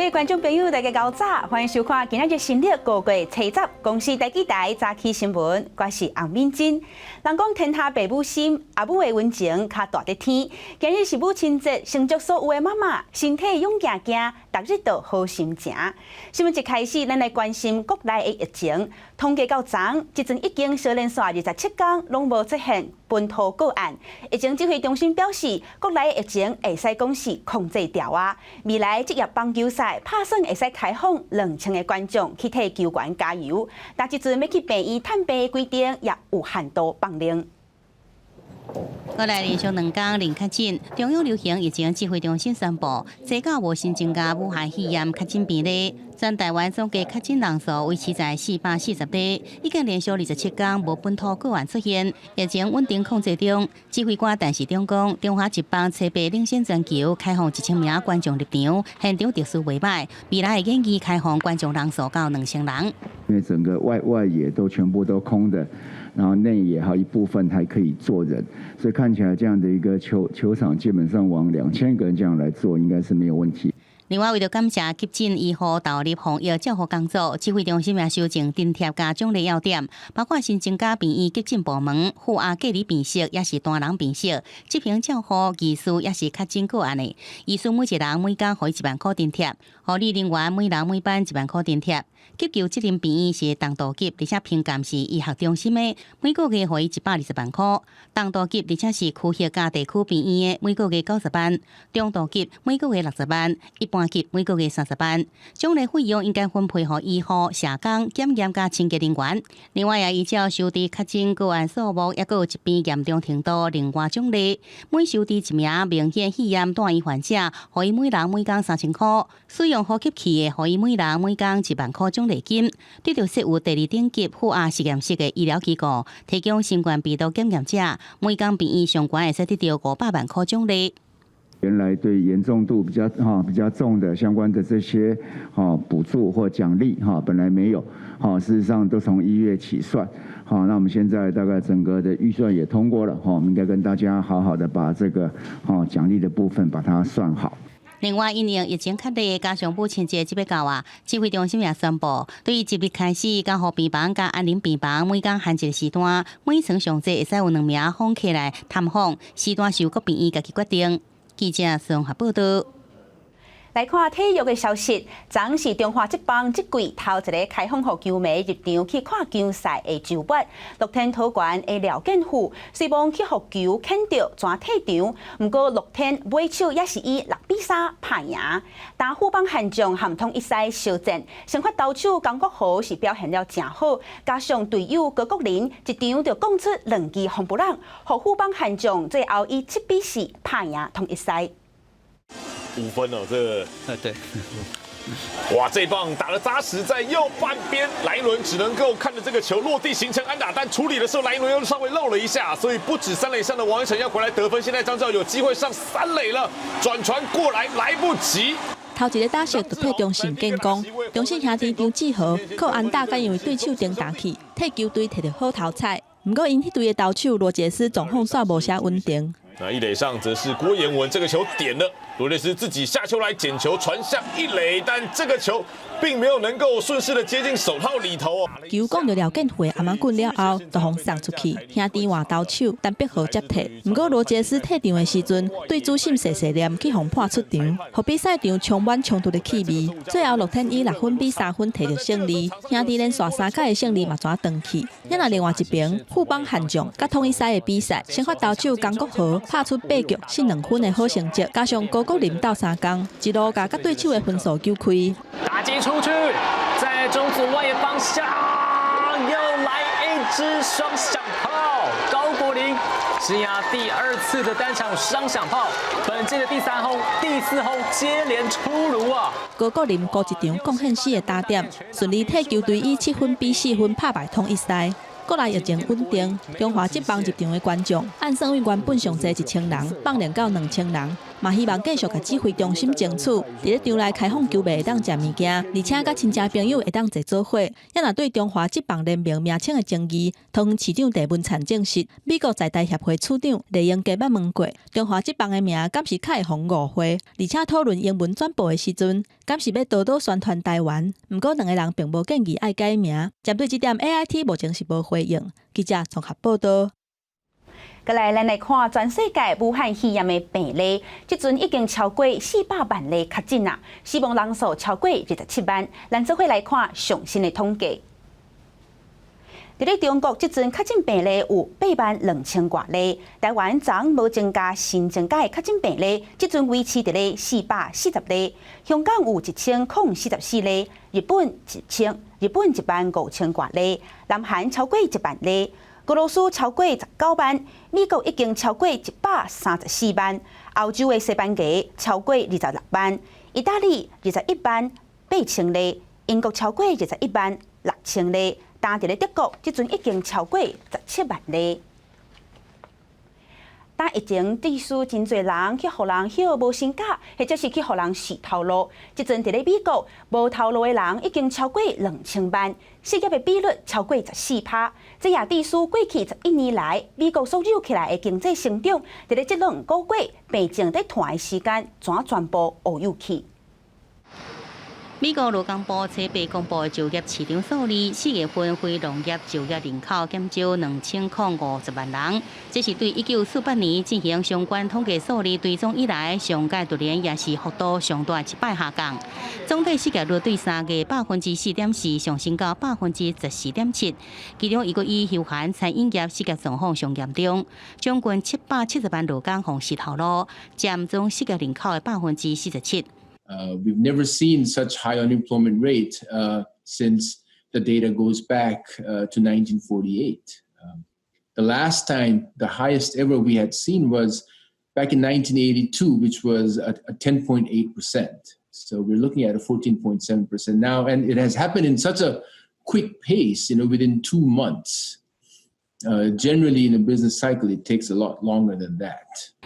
位观众朋友，大家早早，欢迎收看今日新历5月7日公司第几台早起新闻，我是洪敏珍。人讲天下父母心，阿母的温情较大得天。今日是母亲节，承祝所有的妈妈身体勇行行，逐日都好心情。新闻一开始，咱来关心国内的疫情。统计到昨，即阵已经小连续27天拢无出现本土个案。疫情指挥中心表示，国内的疫情会使讲是控制掉啊。未来职业棒球赛拍算会使开放2000个观众去替球员加油，但即阵要去病院探病的规定也有限度放令。国内连续2天零确诊，中央流行疫情指挥中心宣布，最高无新增加武汉肺炎确诊病例。全台湾总计确诊人数维持在440例，已经连续27天无本土个案出现，疫情稳定控制中。指挥官陈时中讲，中华职棒初赛领先全球开放1000名观众入场，现场特殊袂歹，未来会建议开放观众人数到2000人。因为整个外野都全部都空的，然后内野还有一部分还可以坐人，所以看起来这样的一个球场基本上往2000个人这样来做，应该是没有问题。另外，为了感谢急诊医护投入防疫照护工作，指挥中心也修正津贴加奖励要点，包括新增加病院急诊部门、负压隔离病室，也是单人病室，执行照护技术也是确诊个案的。医师每一人每工给1万块津贴，护理人员每人每班1万块津贴。急救责任病院是东道急，而且评鉴是医学中心的，每个月给120万块。东道急而且是区域加地区病院的，每个月90万。中道急每个月60万，一般急每个月30万。奖励费用应该分配给医护、社工、检验加清洁人员。另外也依照收治确诊个案数目，也有疾病严重程度另外奖励。每收治1名明显肺炎住院患者，给伊每人每工3000块。使用呼吸器的，给伊每人每工1万块奖励金。对着设有第2等级负压实验室的医疗机构，提供新冠病毒检验者，每工病院上悬会使得到500万块奖励。原来对严重度比较重的相关的这些补助或奖励本来没有事实上都从1月起算那我们现在大概整个的预算也通过了我们应该跟大家好好的把这个奖励的部分把它算好。另外，因应疫情较厉，加上母亲节即要到啊，指挥中心也宣布，对于即日开始，甲护病房、甲安宁病房每工限一个时段，每床上济会使有2名访客来探访，时段是由各病院家己决定。记者综合报道。来看体育的消息，昨是中华职棒这季头一个开放予球迷入场去看球赛的周末。乐天桃园的廖建富虽望去互球牵着转退场，不过乐天尾手也是以6-3拍赢。但富邦悍将和统一狮相战，先发投手江国豪是表现了真好，加上队友高国林一场就讲出2支红不让，互富邦悍将最后以7-4拍赢统一狮。5分哦，这个对，哇，这棒打得扎实，在右半边，莱伦只能够看着这个球落地形成安打，但处理的时候莱伦又稍微漏了一下，所以不止3垒上的王一晨要回来得分，现在张兆有机会上3垒了，转传过来来不及。头一个打席就替中信建功，中信兄弟张志豪靠安打，甲因为对手顶打去，替球队摕到好头彩。不过因迄队的投手罗杰斯状况煞无啥稳定。那一垒上则是郭彦文，这个球点了，罗列斯自己下球来捡球传向一垒，但这个球并没有能够顺势的接近手套里头哦。球讲到廖建辉阿妈棍了后，就互送出去，兄弟换投手，但必好接替。不过罗杰斯退场的时阵，对主审谢念去互判出场，互比赛场充满冲突的气味。最后乐天以6分比3分摕到胜利，兄弟连续3届的胜利嘛抓断去。也那另外一边，富邦悍将甲统一狮的比赛，先发投手江国豪拍出8局失2分的好成绩，加上高国林斗3攻，一路甲对手的分数揪开。打击出去，在中左外野方向又来一支双响炮，高国林生涯第2次的单场双响炮，本季的第3轰、第4轰接连出炉啊！高国林高一场贡献4个打点，顺利替球队以7分比4分拍败统一狮。国内疫情稳定，中华职棒入场的观众按算为原本上侪1000人，放量到2000人。嘛希望继续甲指挥中心争取，伫咧场内开放球迷会当食物件，而且甲亲戚朋友会当坐做伙。也若对中华职棒联盟名称的争议，桃园市长郑文灿证实，美国在台协会处长李英加捌问过，中华职棒的名敢是较会互误会，而且讨论英文转播的时阵，敢是要多多宣传台湾。不过两个人并无建议爱改名。针对这点 ，AIT 目前是无回应。记者综合报道。再来，咱来看全世界武汉肺炎的病例，即阵已经超过400万例确诊啦，死亡人数超过27万。咱做伙来看上新的统计。伫咧中国，即阵确诊病例有82000多例，台湾昨无增加新增加的确诊病例，即阵维持伫咧440例。香港有1044例，日本15000多例，南韩超过1万例。俄罗斯超过19万，美国已经超过134万，欧洲的西班牙超过26万，意大利21万8,000例，英国超过21万6,000例，但伫咧德国，即阵已经超过17万例。但疫情致使真侪人去互人歇无薪假，或者是去互人洗头路。即阵伫咧美国，无头路的人已经超过2000万，失业的比率超过14%。这也致使过去11年来，美国所扭起来的经济成长，伫咧这2个月病情在拖的时间，全部乌有去。美国劳工部七八公布的就业市场数字，4月份非农业就业人口减少2050万人，这是对1948年进行相关统计数字追踪以来上届独年，也是幅度上大一摆下降。总体失业率对3月4.4%上升到14.7%，其中1个月休闲餐饮业失业状况上严重，将近770万劳工互失头路，占总失业人口的47%。We've never seen such high unemployment rate since the data goes back to 1948. The last time, the highest ever we had seen was back in 1982, which was a 10.8%. So we're looking at a 14.7% now, and it has happened in such a quick pace, within 2 months. Generally, in a business cycle, it takes a lot longer than that.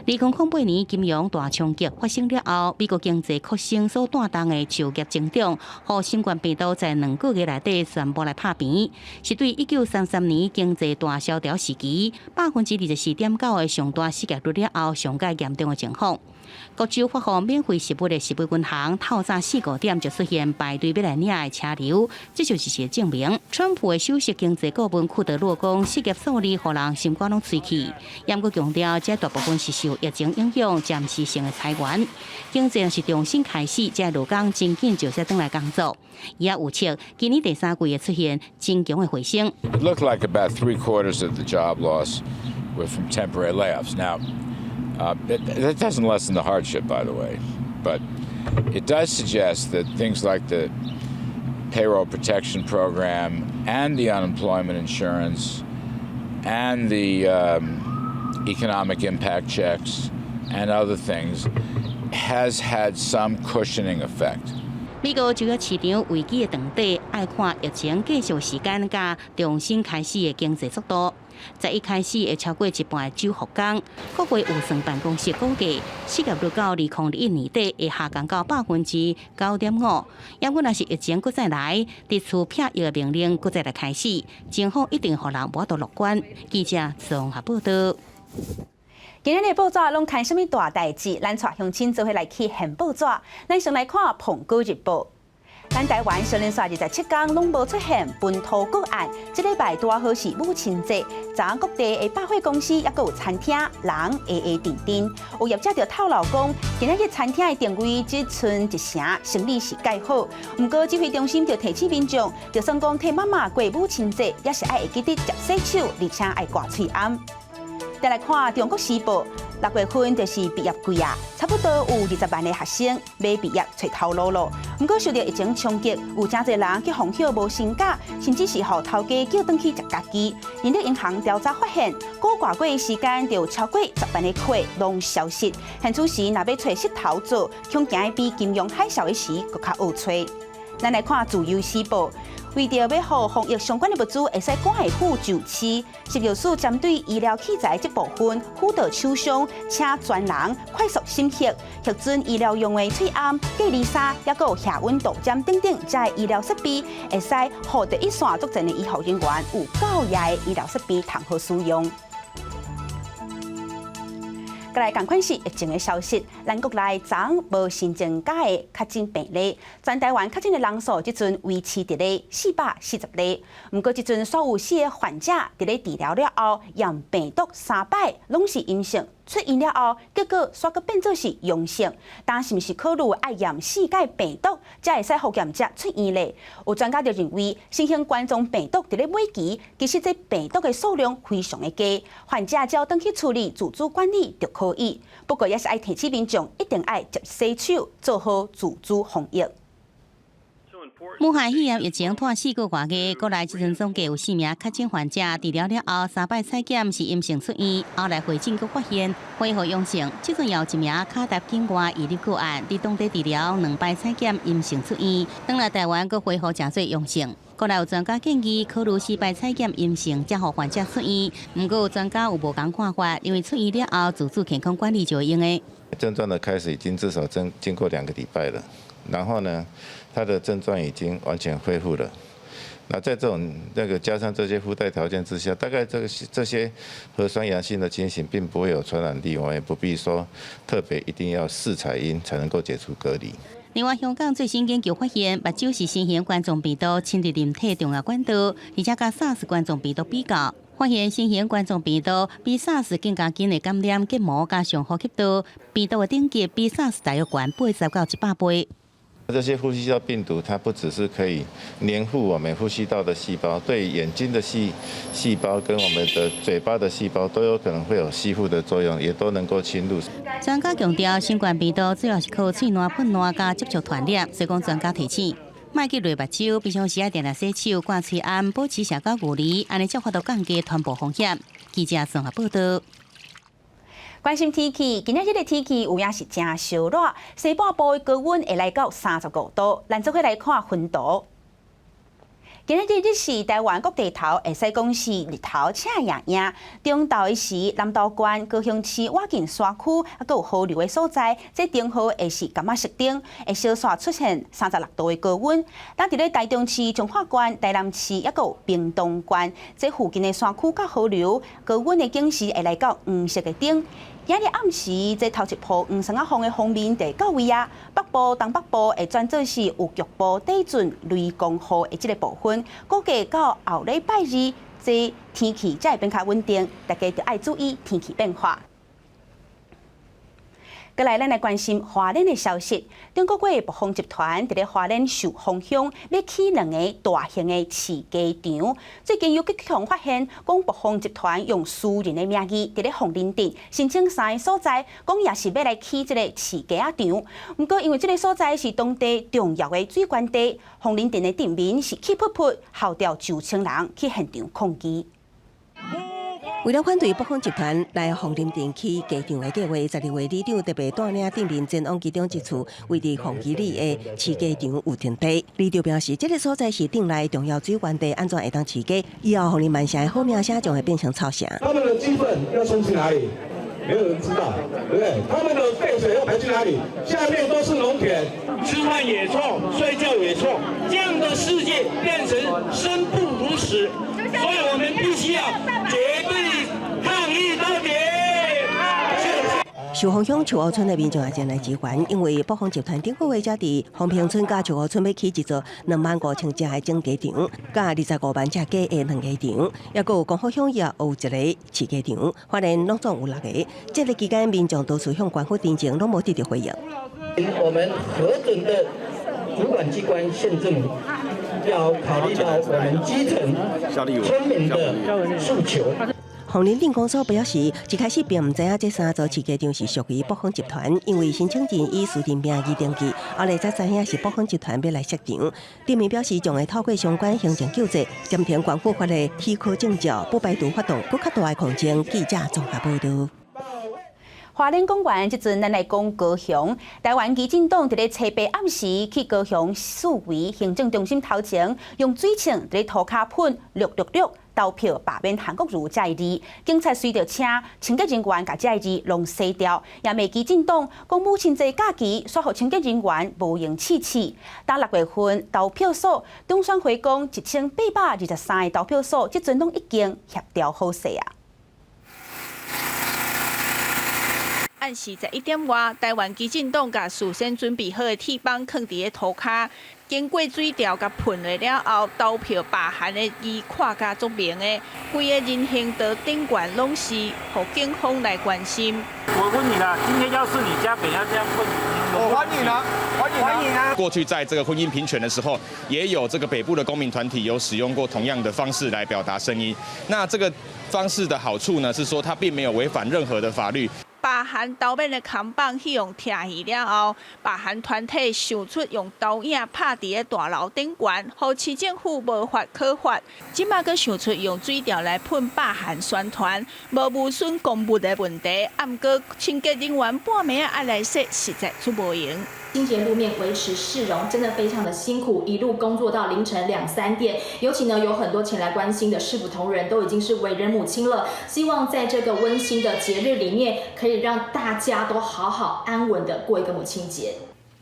2008年金融大冲击发生了后，美国经济扩升所带动的就业增长，和新冠病毒在2个月内底全部来拍平，是对1933年经济大萧条时期24.9%的上大失业率了后上界严重的情况。各州发放免费食物的食物银行，透早4、5点就出现排队要来领的车流，这就是证明。川普的首席经济顾问库德洛讲，失业数字互人心肝拢吹气，也搁强调，这大部分是受疫情影响暂时性的裁员，经济若是重新开始，这劳工真紧就再回来工作。伊也预测今年第3季会出现真强的回升。It looked like about 3/4 of the job loss were from temporary layoffs. Now. That doesn't lessen the hardship, by the way, but it does suggest that things like the payroll protection program and the unemployment insurance and the economic impact checks and other things has had some cushioning effect. 美国就业市场危机的长底，爱看疫情继续时间加重新开始的经济速度。在一开始会超过一半的州复工，国会预算办公室估计失业率到2021年底会下降到9.5%。要果若是疫情搁再来，伫厝撇药的命令搁再来开始，政府一定互人无法度乐观。记者综合报道。今日的报纸拢看什么大代志？咱带乡亲做伙来去现报纸。咱先来看《澎湖日报》。咱台湾少年线27天拢无出现本土个案，这礼拜拄好是母亲节，昨各地的百货公司也有餐厅人订订。有业者就透露讲，今日餐厅的定位只剩一成，生意是介好。不过指挥中心就提醒民众，就算讲替妈妈过母亲节，也是爱会记得接洗手，而且爱挂喙罨。再来看《中国时报》，6月份就是毕业季啊，差不多有20万的学生要毕业找头路咯。不过受到疫情冲击，有真侪人去放休无薪假，甚至是互头家叫转去食家己。人力银行调查发现，过挂过的时间就有超过10万的客拢消失。现此时若要找石头做，恐惊比金融海啸的时更较好找。咱来看《自由时报》。为着要好防疫相关的物资会使赶下府就市，食药署针对医疗器材这部分辅导厂商，请专人快速审核，核准医疗用的喙暗、隔离衫，也有下温度针等等这医疗设备，会使互第一线作战的医护人员有够用的医疗设备通好使用。再来，同款是疫情的消息，咱国内昨无新增加的确诊病例，全台湾确诊的人数即阵维持伫咧440例。不过，即阵所有4个患者伫咧治疗了后，验病毒3摆拢是阴性。出院了后，结果煞个变做是阳性，但是毋是考虑爱验4解病毒，才会使互验者出院咧？有专家就认为，新型冠状病毒伫咧尾期，其实这病毒的数量非常的低，患者只要登去处理自主管理就可以。不过，也是爱提醒民众一定爱接洗手，做好自主防疫。武汉肺炎疫情拖4个多月，国内即阵总计有4名确诊患者治疗了后3摆采检是阴性出院，后来回诊阁发现恢复阳性。即阵也有1名卡达境外移入个案，伫当地治疗2摆采检阴性出院，返来台湾阁恢复真侪阳性。国内有专家建议考虑4摆采检阴性，才互患者出院。不过有专家有无同看法，因为出院了后自主健康管理就会用的。症状的开始已经至少经过2个礼拜了，然后呢，他的症状已经完全恢复了。那在这种加上这些附带条件之下，大概这些核酸阳性的情形并不会有传染力，我们也不必说特别一定要试采阴才能够解除隔离。另外，香港最新研究发现，目睭是新型冠状病毒侵入人体重要管道，而且甲 SARS 冠状病毒比较，发现新型冠状病毒比 SARS 更加紧的感染结膜加上呼吸道，病毒的等级比 SARS 大约悬80到100倍。这些呼吸道病毒，它不只是可以黏附我们呼吸道的细胞，对眼睛的细胞跟我们的嘴巴的细胞都有可能会有吸附的作用，也都能够侵入。专家强调，新冠病毒主要是靠喙瘾、喷瘾加接触传染，所以讲专家提醒，莫去滤目睭，平常时爱定定洗手、挂喙暗、保持社交距离，安尼才法度降低传播风险。记者综合报道。关心天气，今日这个天气有影是真烧热，西半部的高温会来到35度。咱做伙来看温度。今日日是台湾各地头，会使讲是日头赤莹莹。中昼的时，南投县、高雄市瓦近山区，还有河流的所在，这灯号会是柑仔色灯，会小煞出现36度的高温。咱伫咧台中市、彰化县、台南市，还有屏东县，这附近的山区甲河流，高温的警示会来到黄色的灯。今日暗时，这头一波黄山风的锋面就到位啊！北部、东北部会转做是有局部地震、雷公雨的这个部分，估计到后礼拜2，这天气才会变较稳定，大家就要注意天气变化。再来，咱来关心花莲的消息。中国国北方集团伫咧花莲受风向，要起2个大型的饲鸡场。最近有吉祥发现，讲北方集团用私人的名义伫咧凤林镇申请3个所在，讲也是要来起这个饲鸡场。不过，因为这个所在是当地重要的水源地，凤林镇的镇民是气噗噗，号召9000人去现场抗议。为了反对北方集团来凤林镇起鸡场的计划，12月里长特别带领镇民前往其中一处位于凤溪里的饲鸡场有停地。里长表示，这个所在是镇内重要水源地，安怎会当饲鸡？以后凤林万城的好名声将会变成臭声。他们的鸡粪要送去哪里？没有人知道，对不对？他们的废水要排去哪里？下面都是农田，吃饭也臭，睡觉也臭，这样的世界变成生不如死，所以我们必须要绝对抗议到底。受风向树湖村的民众也前来支援，因为北方集团顶个月才伫丰平村甲树湖村要起一座25000只的种鸡场，甲25万只鸡的两鸡场，也有光复乡也有一个饲鸡场，花莲拢总有6个。这个期间，民众多次向官府申请，拢无得到回应。我们核准的主管机关县政府要考虑到我们基层村民的诉求。凤林镇公所表示，一开始并唔知影这3座饲鸡场是属于北方集团，因为申请人以私人名义登记，后来才知影是北方集团要来设场。镇民表示，将会透过相关行政救济，暂停官府发的许可证照，不排除发动更较大的抗争。记者综合报道。花莲公园即阵咱来讲高雄，台湾基进党伫咧初八暗时去高雄市委行政中心头前，用水枪伫咧涂骹喷666。投票罢免韩国瑜这一字，警察随着请清洁人员把这一字弄洗掉，也未基进党讲母亲节假期说互清洁人员无用试试。到6月份投票所，中选会讲1823个投票所，即阵拢已经协调好势啊。暗时11点外，台湾基进党甲事先准备好的铁棒放伫个涂骹。经过水调甲喷落了后，投票罢韩的字看甲足明的，规个人行道顶悬拢是，互警方来关心。我问你啦，今天要是你家北要这样混，我欢迎啊，欢迎啊！过去在这个婚姻平权的时候，也有这个北部的公民团体有使用过同样的方式来表达声音。那这个方式的好处呢，是说它并没有违反任何的法律。罢韩投免的扛棒去用拆去了后，罢韩团体想出用刀影拍伫个大楼顶悬，互市政府无法可发。即马阁想出用水调来喷罢韩宣传，无无损公务的问题。暗过清洁人员半暝爱来洗，实在出无用。清洁路面维持市容真的非常的辛苦，一路工作到凌晨2、3点。尤其呢，有很多前来关心的市府同仁都已经是为人母亲了，希望在这个温馨的节日里面，可以让大家都好好安稳的过一个母亲节。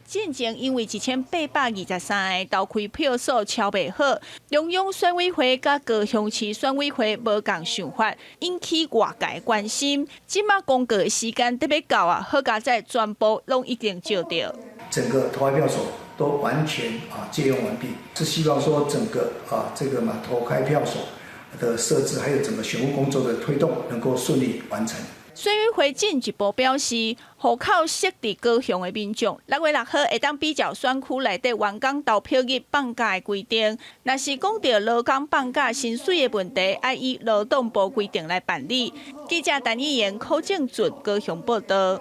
进前因为1823个投开票所敲袂好，中央选委会甲高雄市选委会无共想法，引起外界关心。即马公告的时间得要到啊，好佳在全部拢已经照到。整个投开票所都完全借用完毕，是希望说整个这个投开票所的设置，还有整个选务工作的推动能够顺利完成。选委会进一步表示，户口设伫高雄的民众6月6号会当比较选区内底员工投票日放假的规定。若是讲到劳工放假薪水的问题，要依劳动部规定来办理。记者陈议员、柯正俊高雄报道。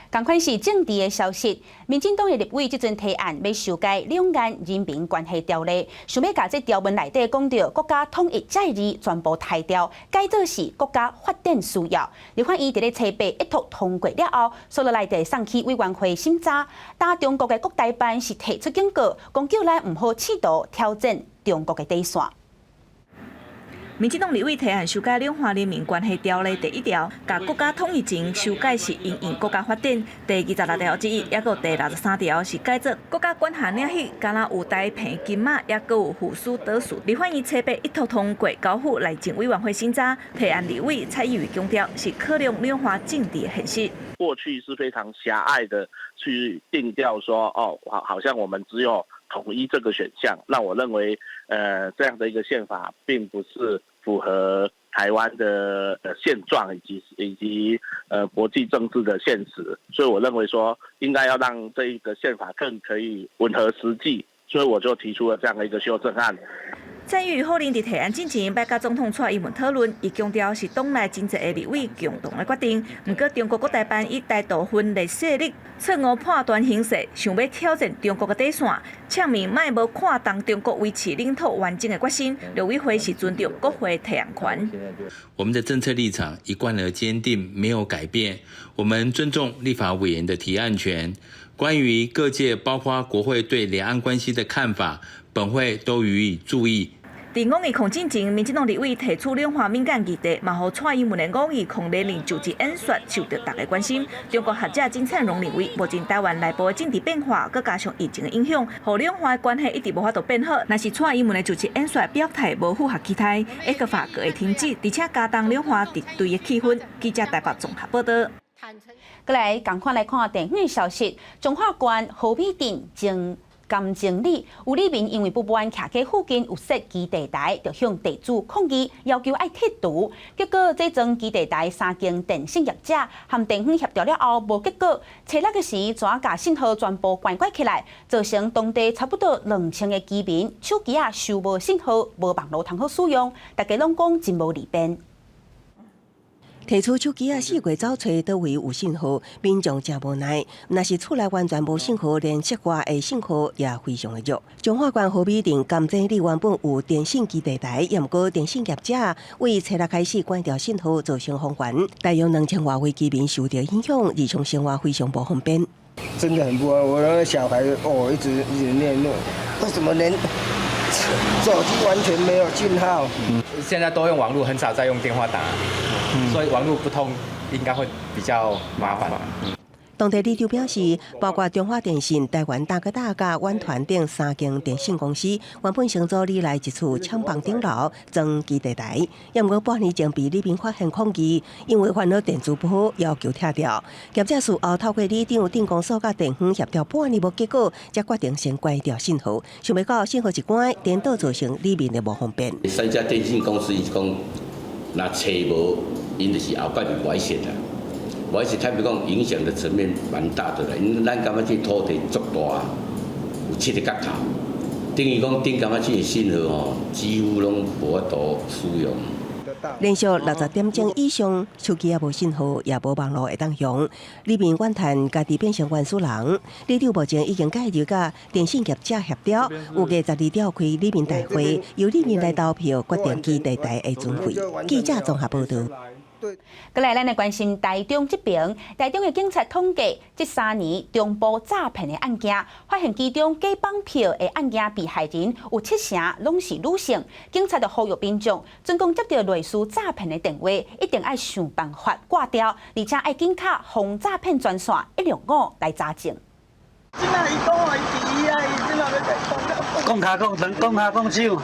同款是政治的消息，民进党的立委即阵提案要修改《两岸人民关系条例》，想要把这条文内底讲到国家统一这字全部汰掉，改做是国家发展需要。立法院伫咧初八一读通过了后，所落内底送去委员会审查。但中国的国台办是提出警告，讲叫咱唔好试图挑战中国的底线。民进党立委提案修改《两岸人民关系条例》第1条，甲国家统一前修改是因应国家发展；第26条之一，也有第63条是改做国家管辖领域，敢若有台澎金马，也搁有附属德属。立法院初八一读通过，交付内政委员会审查。提案立委蔡英文强调，是考量两岸政治的现实。过去是非常狭隘的去定调说，好像我们只有统一这个选项。那我认为，这样的一个宪法并不是符合台湾的现状以及国际政治的现实，所以我认为说应该要让这一个宪法更可以吻合实际，所以我就提出了这样的一个修正案。蔡英文后任伫提案之前，要甲总统蔡英文讨论，伊强调是党内真侪个立委共同的决定。不过，中国国台办以大部分的势力错误判断形势，想要挑战中国的底线，呛明卖无看重中国维持领土完整的决心。陆委会是尊重国会提案权。我们的政策立场一贯而坚定，没有改变。我们尊重立法委员的提案权。关于各界包括国会对两岸关系的看法，本会都予以注意。伫5月抗战前，民进党立委提出两岸敏感议题，嘛互蔡英文的5月抗联令就职演说受到大家关心。中国学者金灿荣认为，目前台湾内部的政治变化，佮加上疫情的影响，互两岸的关系一直无法度变好。若是蔡英文的就职演说表态无符合期待，会法阁会停止，而且加重两岸敌对的气氛。记者台北综合报道。过来，赶快来看电影消息。中华县河美镇前甘经理吴立明因为不满徛喺附近有设基地台，就向地主抗议，要求爱剔除。结果这桩基地台3间电信业者和电信协调了后，无结果。初6个时，转甲信号全部关起来，造成当地差不多2000个居民手机收无信号，无网络通好使用，大家拢讲真无利便。提出手机4月走找倒位有信号，民众真无奈。若是厝内完全无信号，连室外的信号也非常的弱。中华关何美定甘蔗里原本有电信基地台，也毋过电信业者为初六开始关掉信号，造成风险，大约2000多位居民受到影响，日常生活非常不方便。真的很不安，我那个小孩一直念怒，为什么连手机完全没有信号？现在都用网络，很少再用电话打。所以网络不通应该会比较麻烦。当地里长表示，包括中华电信、台湾大哥大甲远传等3间电信公司，原本承租里来一处厂房顶楼装基地台，也毋过半年前被里面发现抗议，因为烦恼电阻不好，要求拆掉。业者事后透过里长电工所甲电园协调半年无结果，才决定先关掉信号。想袂到信号一关，颠倒造成里面的无方便。3家电信公司伊是讲，若找无。因就是后摆就外泄啦，外泄坦白讲影响的层面蛮大的啦。因咱感觉这土地足大，有7个角头，等于讲顶感觉这信号吼，几乎拢无法度使用。连续60点钟以上，手机也无信号，也无网络会当用。里面怨叹家己变成原始人。里长目前已经介入甲电信业者协调，有月12召开里面大会，由里面来投票决定基地台的准费。记者综合报道。过来，咱来关心台中这边。台中的警察统计，这3年中部诈骗的案件，发现其中假绑票的案件被害人有7成拢是女性。警察就呼吁民众，准讲接到类似诈骗的电话，一定要想办法挂掉，而且要紧卡防诈骗专线165来查证。讲脚讲手。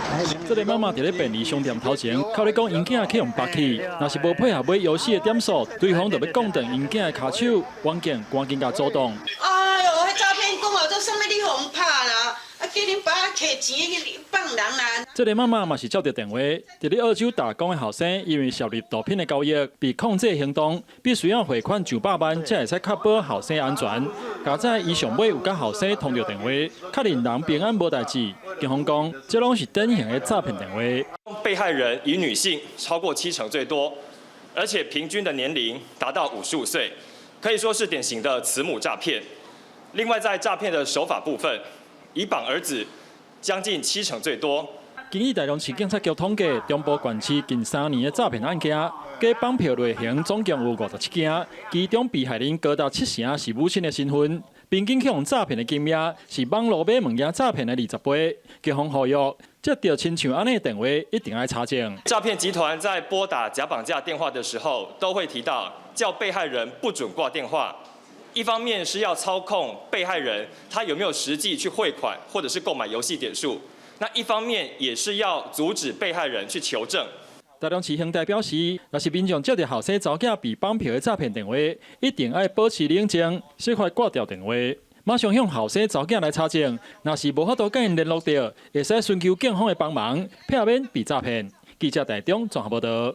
这个妈妈伫咧便利商店头前，靠咧讲因囝去用拔去，若是无配合买游戏的点数，对方就要讲断因囝的骹手，关键赶紧甲阻挡。哎呦，迄诈骗讲哦，做啥物你互拍啦？啊，叫恁爸摕钱去放人啦。这个妈妈嘛是接到电话，伫咧澳洲打工的后生，因为涉入毒品的交易，被控制行动，必须要汇款900万，才会使确保后生安全。加在伊上尾有甲后生通着电话，确认人平安无代志。警方讲，这拢是典型的诈骗电话。被害人以女性超过70%最多，而且平均的年龄达到55岁，可以说是典型的慈母诈骗。另外，在诈骗的手法部分，以绑儿子将近70%最多。根据台中市警察局统计，中部县市近3年的诈骗案件，假绑票类型总共有57件，其中被害人高达7成是母亲的身份。平均去用诈骗的金额是网络买物件诈骗的20倍。警方呼吁，接到亲像安尼的电话，一定要查证。诈骗集团在拨打假绑架电话的时候，都会提到叫被害人不准挂电话。一方面是要操控被害人他有没有实际去汇款或者是购买游戏点数，那一方面也是要阻止被害人去求证。台中市乡代表示，若是民众接到后生查囝被绑票的诈骗电话，一定要保持冷静，小快挂掉电话，马上向后生查囝来查证。若是无法度跟因联络到，会使寻求警方的帮忙，避免被诈骗。记者台中综合报道。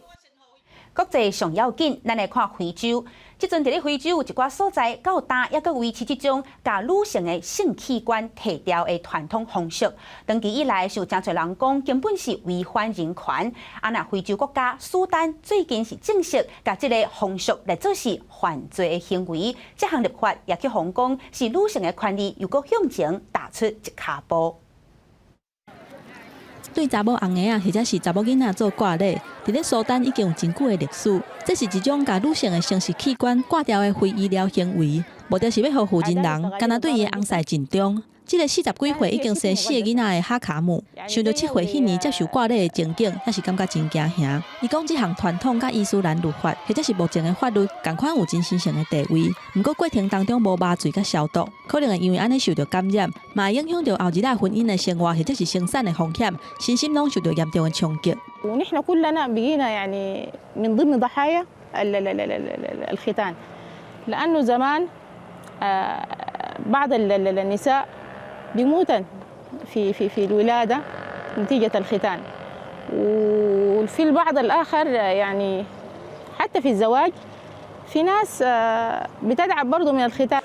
国际上要紧，咱来看非洲。即阵伫咧非洲有一寡所在，较大也阁维持即种甲女性的性器官剃掉的传统风俗。长期以来，有真侪人讲根本是违反人权。啊，那非洲国家苏丹最近是正式甲即个风俗来做是犯罪的行为。这项立法也去讲讲是女性的权利，又阁向前踏出一脚步。对查某红鞋或者是查某囡仔做挂礼，伫咧苏丹已经有真久的历史。这是一种甲女性的生殖器官挂掉的非医疗行为，目的是要让负责人敢若对伊的红婿尽忠。这个40几岁已经生4个囡仔的哈卡姆，想到7岁迄年接受挂礼的情景，也是感觉真惊吓。伊讲这项传统甲伊斯兰律法，或者是目前的法律，同款有真神圣的地位。不过过程当中无麻醉甲消毒，可能会因为安尼受到感染，嘛会影响到后日仔婚姻的生活或者是生产的风险，身心拢受到严重的冲击。ونحن كلنا بقينا يعني من ضمن ضحايا الختان لأنه زمان بعض النساء بيموتن في الولادة نتيجة الختان وفي البعض الآخر يعني حتى في الزواج في ناس بتتعب برضه من الختان。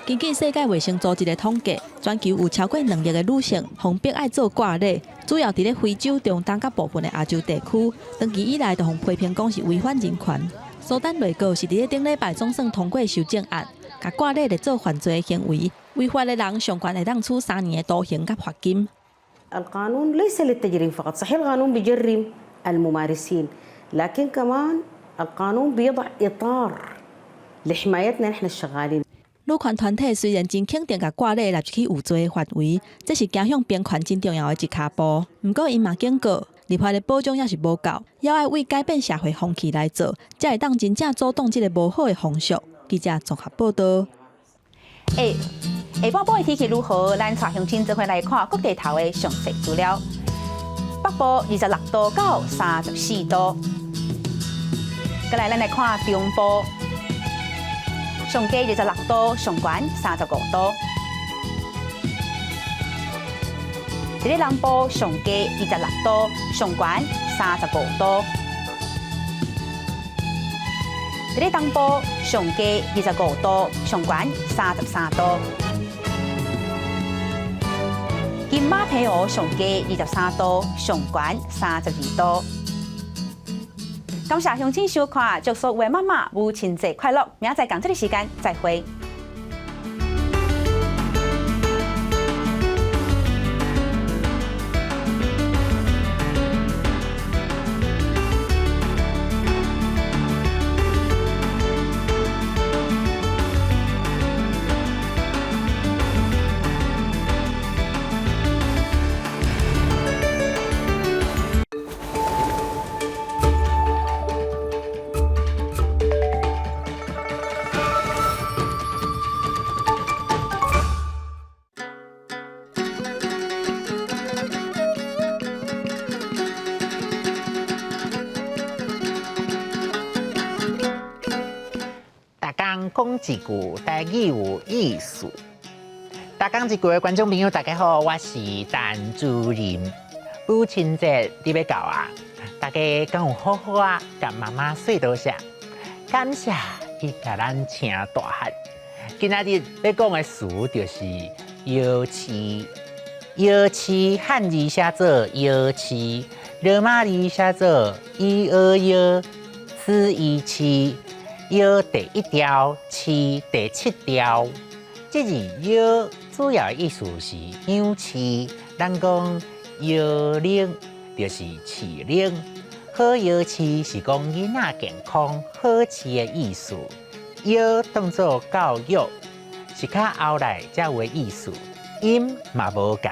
根据世界卫生组织的统计，全球有超过2亿的女性被逼爱做挂礼，主要伫咧非洲、中东甲部分的亚洲地区，长期以来就被批评讲是违反人权。苏丹内阁是伫咧顶礼拜总算通过修正案，甲挂咧做犯罪行为，违法的人上悬会当处3年的徒刑甲罚金。القانون ليس للتجريم فقط، صحيح القانون بيجرم الممارسين، لكن كمان القانون بيضع إطار لحمايتنا نحن الشغالين。女权团体虽然真肯定甲挂咧纳入去有罪的范围，这是走向平权真重要的一脚步。不过因嘛警告，立法的保障也是无够，要爱为改变社会风气来做，才会当真正阻挡这个无好的风俗。记者综合报道。下半部的天气如何？咱带乡亲做回来看各地头的详细资料。北部26度到34度，再来咱来看中部。上低26度，上悬35度。伫咧南部上低26度，上悬35度。伫咧东部上低25度，上悬33度。金马皮湖上低23度，上悬32度。感谢乡亲收看，祝所有的妈妈母亲节快乐！明仔载同这个时间再会。讲一句台语有意思。大讲一句的观众朋友，大家好，我是陈主任。母亲节你要到啊，大家敢有好好啊，甲妈妈说多谢，感谢伊甲咱请大汉。今仔日要讲的词就是摇旗，摇旗汉字写作摇旗，罗马字写作1、2、摇，此一旗。摇第1条，旗第7条。这字摇主要的意思是养翅，咱讲摇铃就是翅铃。好摇翅是讲囡仔健康好饲的意思。摇当作教育，是较后来才有的意思。音嘛无同。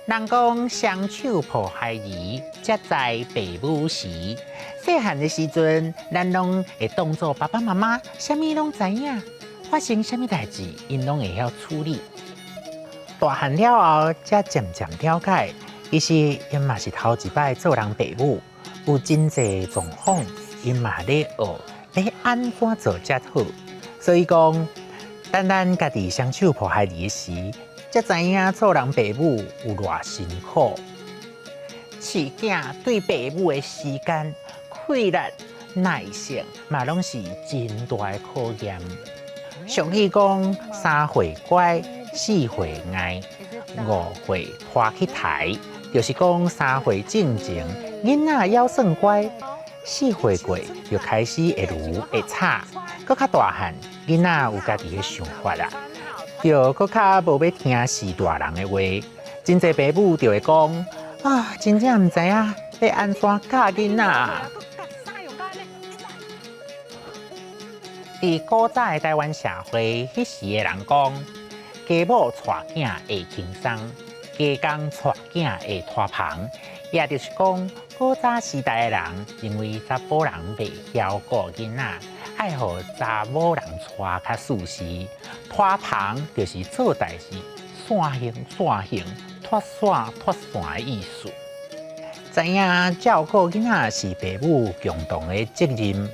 人讲双手抱孩儿，才知爸母时。细汉的时阵，咱拢会当作爸爸妈妈，啥物拢知影，发生啥物代志，因拢会晓处理。大汉了后，才渐渐了解，其实因嘛是头一摆做人爸母，有真侪状况，因嘛咧学，咧安怎做才好。所以讲，当咱家己双手抱孩儿时，才知影做人爸母有偌辛苦。饲囝对爸母的时间、气力、耐性，嘛拢是真大的考验。俗语讲：3岁乖，4岁爱，5岁拖去台，就是讲3岁正经，囡仔要算乖；4岁过就开始会如会吵，搁较大汉，囡仔有家己的想法啦。就搁较无要听是大人的话，真侪爸母就会讲啊，真正唔知影要安怎教囡仔。伫古早的台湾社会，迄时的人讲，家母带囝会轻松，家公带囝会拖棚，也就是讲，古早时代的人认为查甫人袂晓顾囡仔，爱互查某人带较舒适。拖棚就是做代志线形脱线的意思。知影照顾囡仔是父母共同的责任，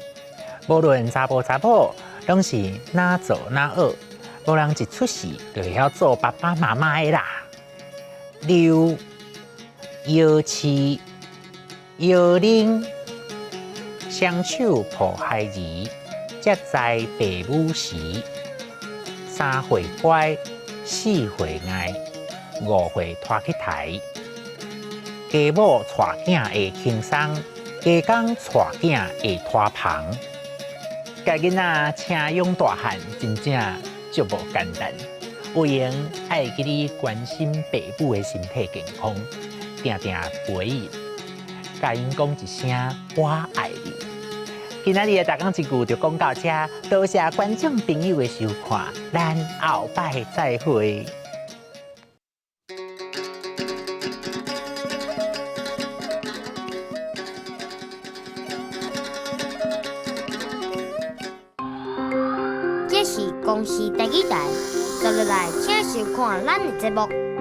无论查甫查某，拢是哪做哪学，无人一出世就会晓做爸爸妈妈的啦。溜、摇翅、摇铃，双手抱孩儿，才知爸母时。3岁乖，4岁爱，5岁拖去台。家母带囝会轻松，家公带囝会拖棚。家囡仔请养大汉，真正足无简单。有闲爱记你关心爸母的身体健康，定定陪伊，甲因讲一声我爱你。今仔日的大讲一句就讲到这，多谢观众朋友的收看，咱后摆再会。这是公视第几台，接落来请收看咱的节目。